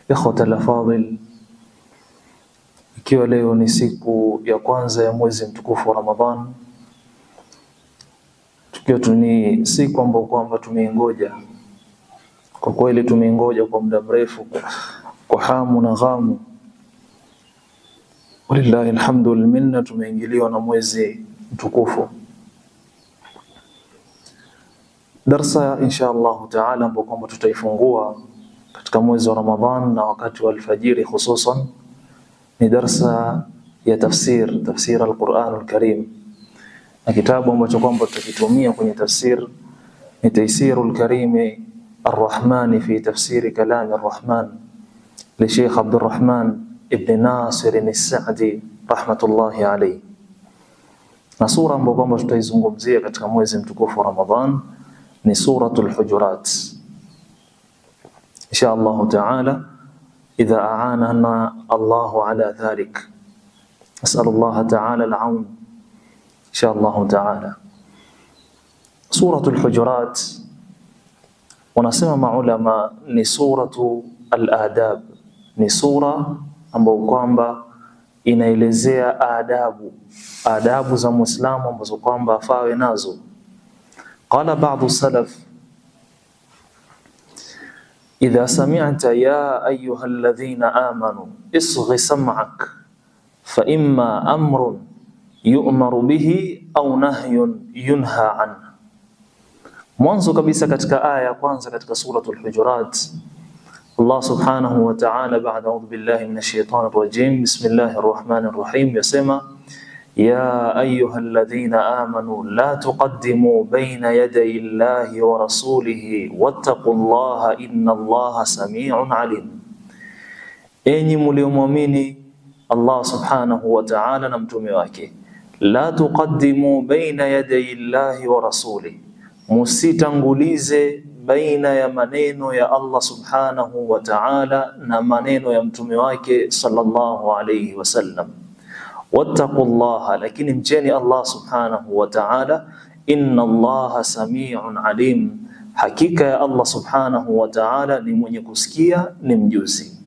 Ikhwata al-afadhil, ikiwa leo ni siku ya kwanza ya mwezi mtukufu wa Ramadhan, tukiwa ni siku ambayo kwamba tumeingoja. Kwa kweli tumeingoja kwa muda mrefu kwa hamu na ghamu. Walillahi alhamdu wal minna, tumeingiliwa na mwezi mtukufu. Darsa insha Allah taala ambapo kwamba tutaifungua katika mwezi wa Ramadhan na wakati wa alfajiri hususan ni darsa ya tafsir al-Quran al-Karim, na kitabu ambacho kwamba tutakitumia kwenye tafsir ni Taysirul Karim Ar-Rahman fi tafsir kalam Ar-Rahman li Sheikh Abdurrahman ibn Nasir al-Sa'di rahmatullahi alayhi. Na sura ambayo kwamba tutaizungumzia katika mwezi mtukufu wa Ramadhan ni suratul Hujurat. Insha Allah taala idha a'anana Allahu ala dhalik, as'al Allah taala al-aun insha Allah taala. Suratul Hujurat wanasema maulama ni suratu al-adab, ni sura ambayo kwamba inaelezea adabu za Muislamu ambazo kwamba afawe nazo. Qala ba'du salaf, idha sami'ta ya ayyuhalladhina amanu isghi sam'ak fa imma amrun yu'maru bihi au nahyun yunha an. Mwanzo kabisa katika aya ya kwanza katika suratul Hujurat, Allah subhanahu wa ta'ala ba'da a'udhu billahi minash shaitanir rajim bismillahir rahmanir rahim yasema ya ayyuhalladhina amanu la tuqaddimu bayna yaday Allahi wa rasulihi wattaqullaha innallaha samii'un alim. Enyi mlioamini Allah subhanahu wa ta'ala na mtume wake, la tuqaddimu bayna yaday Allahi wa rasulihi, musitangulize baina ya maneno ya Allah subhanahu wa ta'ala na maneno ya mtume wake sallallahu alayhi wasallam. Wattaqullaha, lakini mcheni Allah subhanahu wa ta'ala, inna Allaha samii'un alim, hakika ya Allah subhanahu wa ta'ala ni mwenye kusikia, ni mjuzi.